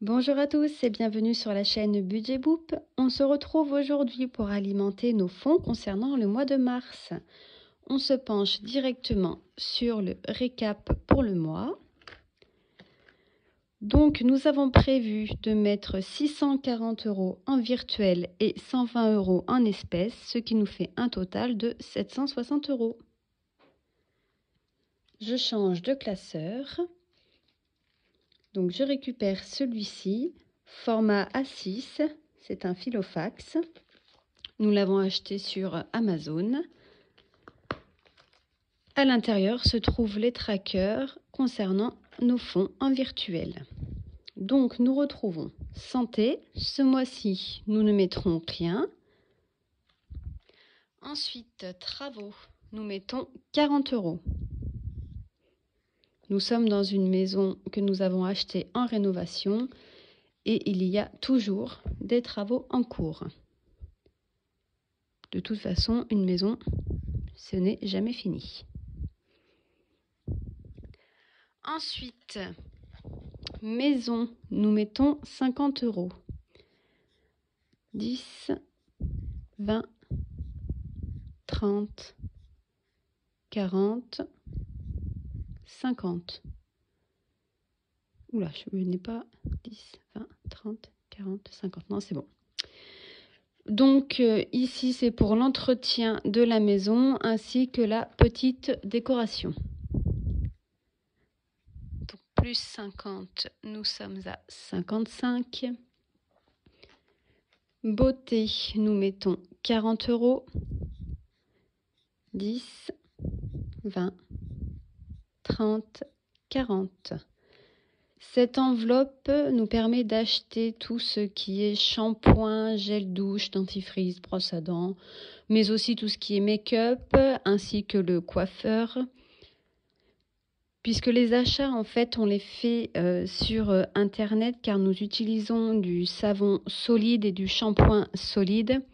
Bonjour à tous et bienvenue sur la chaîne Budget Boop. On se retrouve aujourd'hui pour alimenter nos fonds concernant le mois de mars. On se penche directement sur le récap pour le mois. Donc nous avons prévu de mettre 640 € en virtuel et 120 € en espèces, ce qui nous fait un total de 760 €. Je change de classeur. Donc je récupère celui-ci, format A6, c'est un filofax. Nous l'avons acheté sur Amazon. À l'intérieur se trouvent les trackers concernant nos fonds en virtuel. Donc nous retrouvons santé. Ce mois-ci, nous ne mettrons rien. Ensuite, travaux, nous mettons 40 €. Nous sommes dans une maison que nous avons achetée en rénovation et il y a toujours des travaux en cours. De toute façon, une maison, ce n'est jamais fini. Ensuite, maison, nous mettons 50 €. 10, 20, 30, 40, 50. Oula, je n'ai pas 10, 20, 30, 40, 50. Non, c'est bon. Donc ici, c'est pour l'entretien de la maison ainsi que la petite décoration. Donc plus 50, nous sommes à 55. Beauté, nous mettons 40 €. 10, 20, 30, 40. Cette enveloppe nous permet d'acheter tout ce qui est shampoing, gel douche, dentifrice, brosse à dents, mais aussi tout ce qui est make-up ainsi que le coiffeur. Puisque les achats, en fait, on les fait sur Internet car nous utilisons du savon solide et du shampoing solide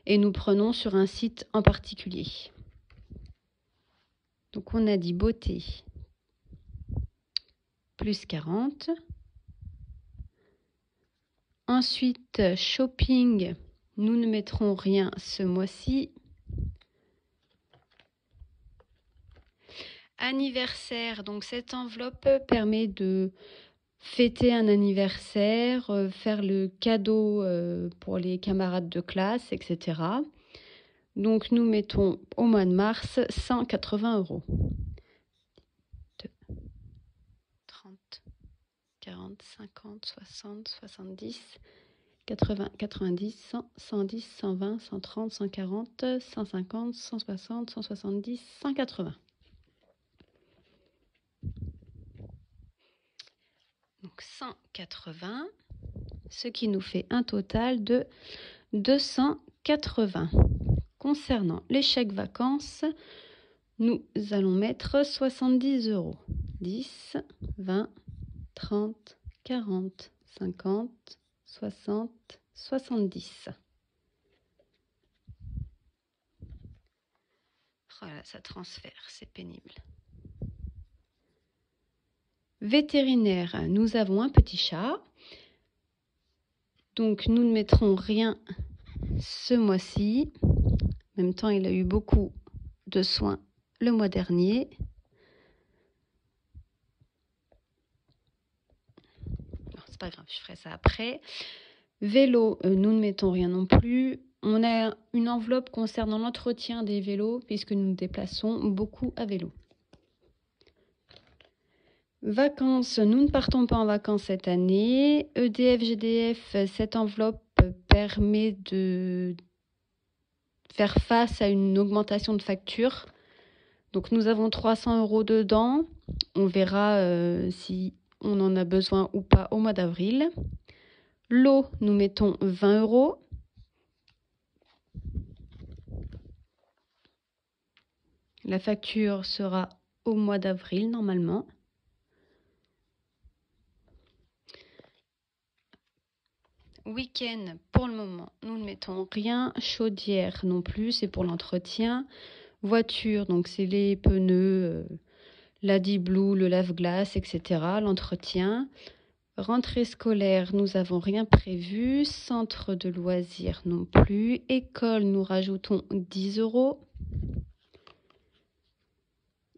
et nous prenons sur un site en particulier. Donc on a dit beauté. Plus 40. Ensuite, shopping, nous ne mettrons rien ce mois-ci. Anniversaire, donc cette enveloppe permet de fêter un anniversaire, faire le cadeau pour les camarades de classe, etc. Donc nous mettons au mois de mars 180 €. 40, 50, 60, 70, 80, 90, 100, 110, 120, 130, 140, 150, 160, 170, 180. Donc 180, ce qui nous fait un total de 280. Concernant les chèques vacances, nous allons mettre 70 €. 10, 20, 30, 40, 50, 60, 70. Voilà, ça transfère, c'est pénible. Vétérinaire, nous avons un petit chat. Donc nous ne mettrons rien ce mois-ci. En même temps, il a eu beaucoup de soins le mois dernier. C'est pas grave, je ferai ça après. Vélo, nous ne mettons rien non plus. On a une enveloppe concernant l'entretien des vélos puisque nous nous déplaçons beaucoup à vélo. Vacances, nous ne partons pas en vacances cette année. EDF, GDF, cette enveloppe permet de faire face à une augmentation de facture. Donc nous avons 300 € dedans. On verra si on en a besoin ou pas au mois d'avril. L'eau, nous mettons 20 €. La facture sera au mois d'avril normalement. Week-end, pour le moment, nous ne mettons rien. Chaudière non plus, c'est pour l'entretien. Voiture, donc c'est les pneus, la Di-Blue, le lave-glace, etc. L'entretien. Rentrée scolaire, nous n'avons rien prévu. Centre de loisirs non plus. École, nous rajoutons 10 €.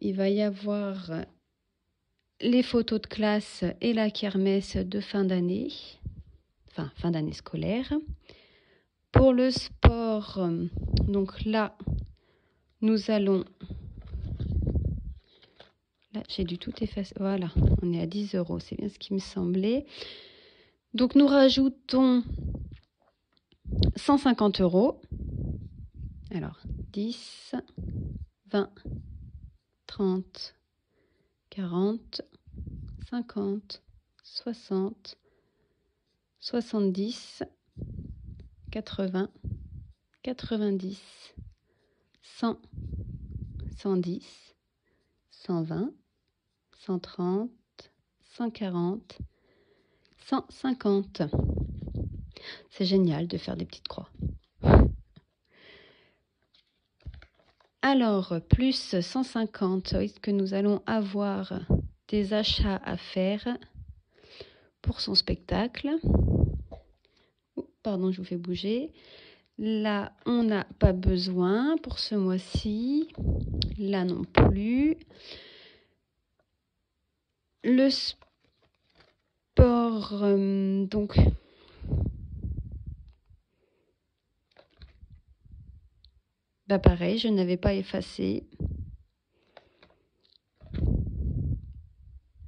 Il va y avoir les photos de classe et la kermesse de fin d'année. Enfin, fin d'année scolaire. Pour le sport, donc là, nous allons... Là, j'ai dû tout effacer. Voilà, on est à 10 €. C'est bien ce qui me semblait. Donc, nous rajoutons 150 €. Alors, 10, 20, 30, 40, 50, 60, 70, 80, 90, 100, 110, 120, 130, 140, 150. C'est génial de faire des petites croix. Alors, plus 150, que nous allons avoir des achats à faire pour son spectacle. Pardon, je vous fais bouger. Là, on n'a pas besoin pour ce mois-ci. Là non plus. Le sport, donc... Bah pareil, je n'avais pas effacé.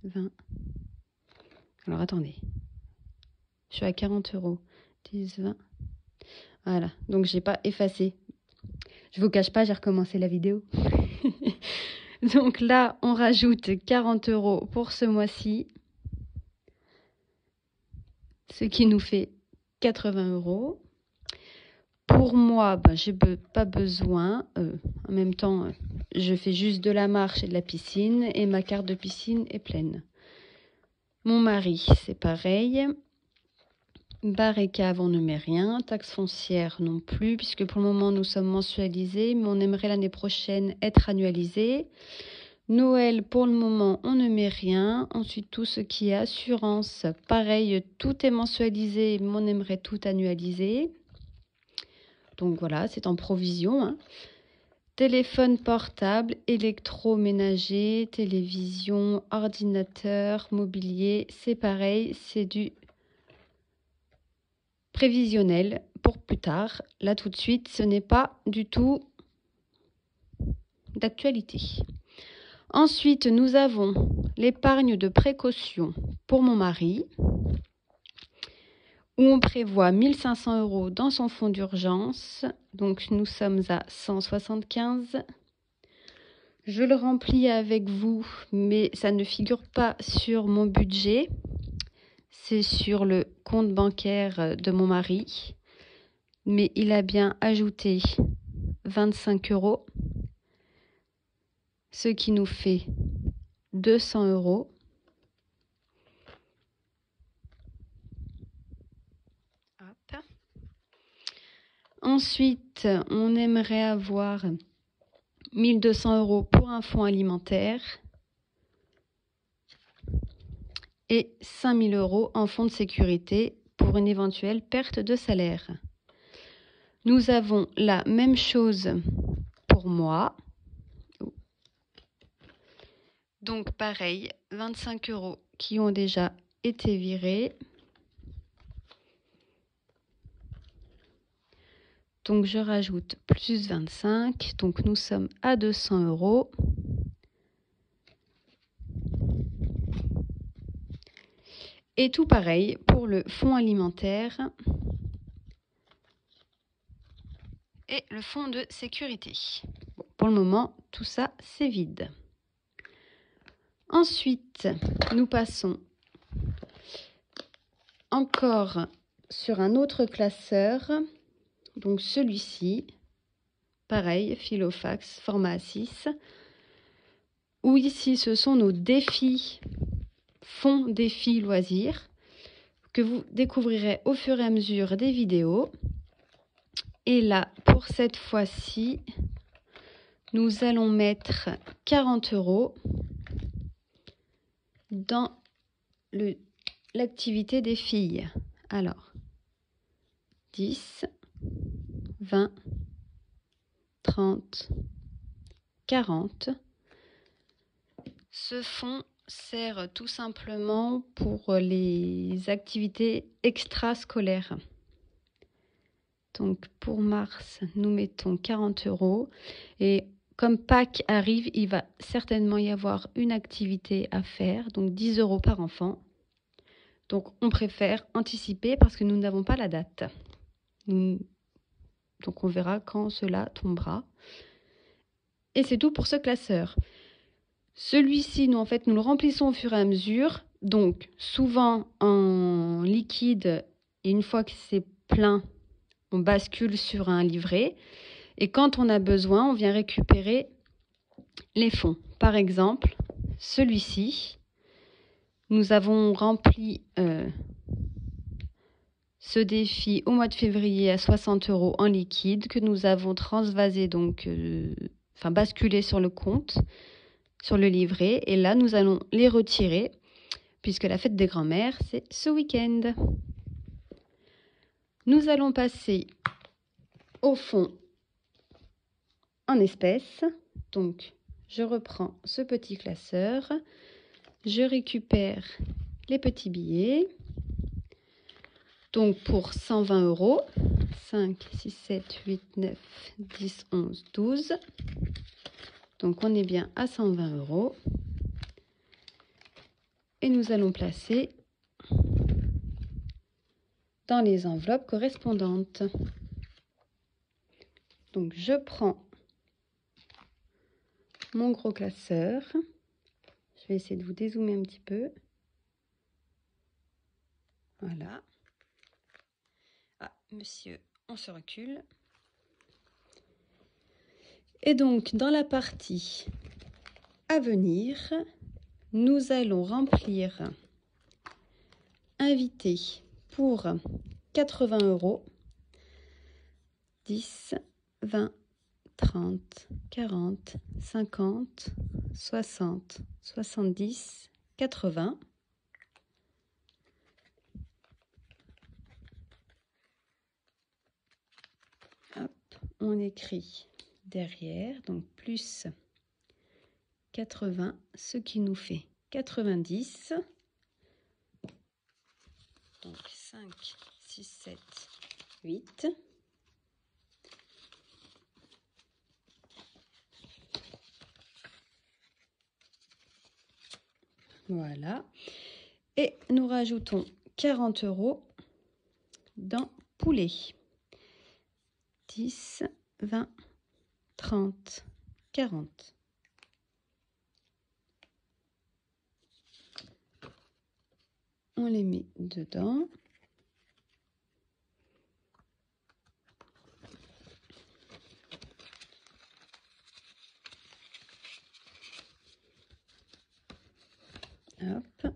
20. Alors attendez. Je suis à 40 €. 10, 20. Voilà, donc j'ai pas effacé. Je vous cache pas, j'ai recommencé la vidéo. Donc là, on rajoute 40 € pour ce mois-ci. Ce qui nous fait 80 €. Pour moi, j'ai pas besoin. En même temps, je fais juste de la marche et de la piscine et ma carte de piscine est pleine. Mon mari, c'est pareil. Bar et cave, on ne met rien. Taxe foncière non plus, puisque pour le moment, nous sommes mensualisés, mais on aimerait l'année prochaine être annualisés. Noël, pour le moment, on ne met rien. Ensuite, tout ce qui est assurance, pareil, tout est mensualisé, mais on aimerait tout annualiser. Donc voilà, c'est en provision. Hein. Téléphone portable, électroménager, télévision, ordinateur, mobilier, c'est pareil, c'est du prévisionnel pour plus tard. Là, tout de suite, ce n'est pas du tout d'actualité. Ensuite, nous avons l'épargne de précaution pour mon mari, où on prévoit 1 500 € dans son fonds d'urgence. Donc, nous sommes à 175. Je le remplis avec vous, mais ça ne figure pas sur mon budget. C'est sur le compte bancaire de mon mari. Mais il a bien ajouté 25 €, ce qui nous fait 200 €. Hop. Ensuite, on aimerait avoir 1 200 € pour un fonds alimentaire et 5 000 € en fonds de sécurité pour une éventuelle perte de salaire. Nous avons la même chose pour moi. Donc pareil, 25 € qui ont déjà été virés. Donc je rajoute plus 25, donc nous sommes à 200 €. Et tout pareil pour le fonds alimentaire et le fonds de sécurité. Bon, pour le moment, tout ça, c'est vide. Ensuite, nous passons encore sur un autre classeur. Donc celui-ci, pareil, Filofax, format A6. Où ici, ce sont nos défis, fonds défis loisirs, que vous découvrirez au fur et à mesure des vidéos. Et là, pour cette fois-ci, nous allons mettre 40 € dans le l'activité des filles. Alors, 10, 20, 30, 40. Ce fonds sert tout simplement pour les activités extrascolaires. Donc pour mars, nous mettons 40 € et comme Pâques arrive, il va certainement y avoir une activité à faire, donc 10 € par enfant. Donc on préfère anticiper parce que nous n'avons pas la date. Donc on verra quand cela tombera. Et c'est tout pour ce classeur. Celui-ci, nous le remplissons au fur et à mesure. Donc souvent en liquide, et une fois que c'est plein, on bascule sur un livret. Et quand on a besoin, on vient récupérer les fonds. Par exemple, celui-ci, nous avons rempli ce défi au mois de février à 60 € en liquide que nous avons transvasé, basculé sur le compte, sur le livret. Et là, nous allons les retirer puisque la fête des grands-mères, c'est ce week-end. Nous allons passer au fond en espèces. Donc, je reprends ce petit classeur. Je récupère les petits billets. Donc, pour 120 €, 5, 6, 7, 8, 9, 10, 11, 12. Donc, on est bien à 120 €. Et nous allons placer dans les enveloppes correspondantes. Donc, je prends mon gros classeur. Je vais essayer de vous dézoomer un petit peu. Voilà. Ah, monsieur, on se recule. Et donc, dans la partie à venir, nous allons remplir invité pour 80 €. 10, 20, 30, 40, 50, 60, 70, 80. Hop, on écrit derrière, donc plus 80, ce qui nous fait 90. Donc 5, 6, 7, 8. Voilà. Et nous rajoutons 40 € dans poulet. 10, 20, 30, 40. On les met dedans. Hop.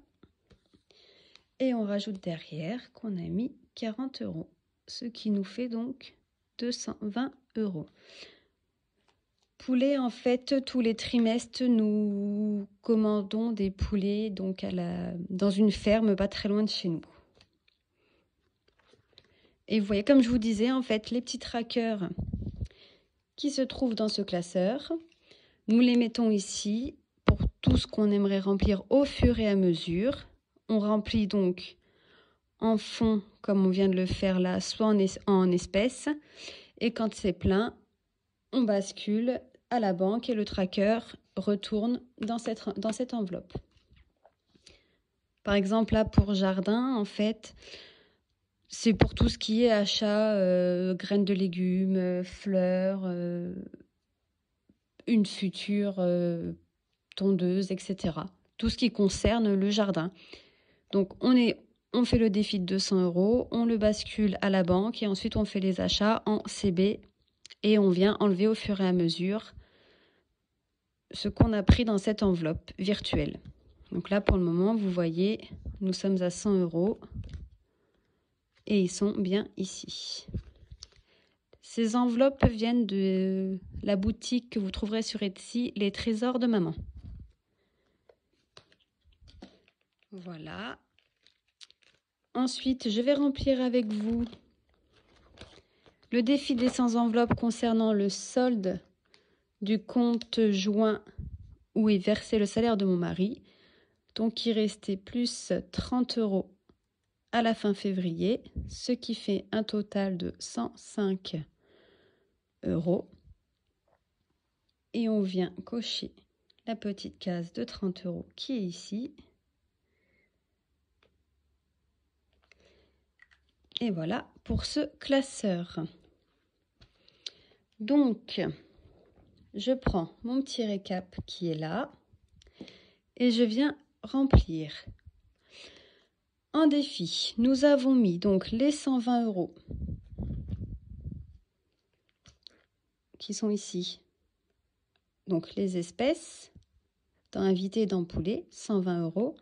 Et on rajoute derrière qu'on a mis 40 €, ce qui nous fait donc 220 €. Poulet, en fait, tous les trimestres, nous commandons des poulets donc dans une ferme pas très loin de chez nous. Et vous voyez, comme je vous disais, en fait, les petits trackers qui se trouvent dans ce classeur, nous les mettons ici pour tout ce qu'on aimerait remplir au fur et à mesure. On remplit donc en fond, comme on vient de le faire là, soit en espèces. Et quand c'est plein, on bascule à la banque et le tracker retourne dans cette enveloppe. Par exemple, là, pour jardin, en fait, c'est pour tout ce qui est achat, graines de légumes, fleurs, une future tondeuse, etc. Tout ce qui concerne le jardin. Donc, on fait le défi de 200 €, on le bascule à la banque et ensuite on fait les achats en CB et on vient enlever au fur et à mesure ce qu'on a pris dans cette enveloppe virtuelle. Donc là, pour le moment, vous voyez, nous sommes à 100 € et ils sont bien ici. Ces enveloppes viennent de la boutique que vous trouverez sur Etsy, Les Trésors de Maman. Voilà. Ensuite, je vais remplir avec vous le défi des 100 enveloppes concernant le solde du compte joint où est versé le salaire de mon mari. Donc, il restait plus 30 € à la fin février, ce qui fait un total de 105 €. Et on vient cocher la petite case de 30 € qui est ici. Et voilà pour ce classeur. Donc, je prends mon petit récap qui est là et je viens remplir. En défi, nous avons mis donc les 120 € qui sont ici. Donc les espèces, dans invité et dans poulet, 120 €.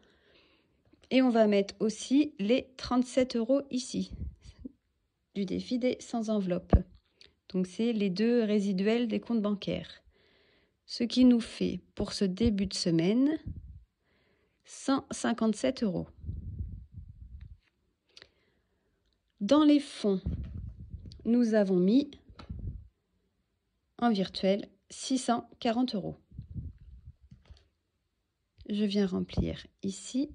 Et on va mettre aussi les 37 € ici, du défi des 100 enveloppes. Donc c'est les deux résiduels des comptes bancaires. Ce qui nous fait, pour ce début de semaine, 157 €. Dans les fonds, nous avons mis en virtuel 640 €. Je viens remplir ici.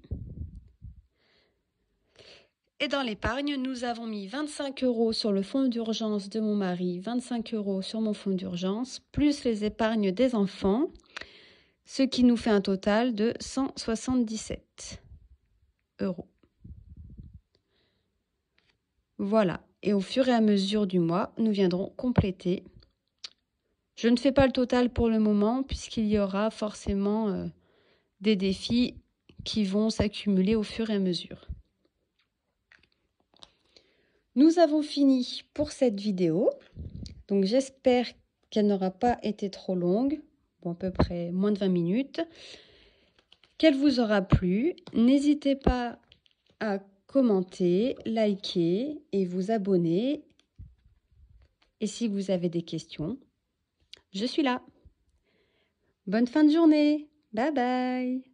Et dans l'épargne, nous avons mis 25 € sur le fonds d'urgence de mon mari, 25 € sur mon fonds d'urgence, plus les épargnes des enfants, ce qui nous fait un total de 177 €. Voilà, et au fur et à mesure du mois, nous viendrons compléter. Je ne fais pas le total pour le moment, puisqu'il y aura forcément des défis qui vont s'accumuler au fur et à mesure. Nous avons fini pour cette vidéo, donc j'espère qu'elle n'aura pas été trop longue, bon, à peu près moins de 20 minutes, qu'elle vous aura plu. N'hésitez pas à commenter, liker et vous abonner. Et si vous avez des questions, je suis là. Bonne fin de journée, bye bye.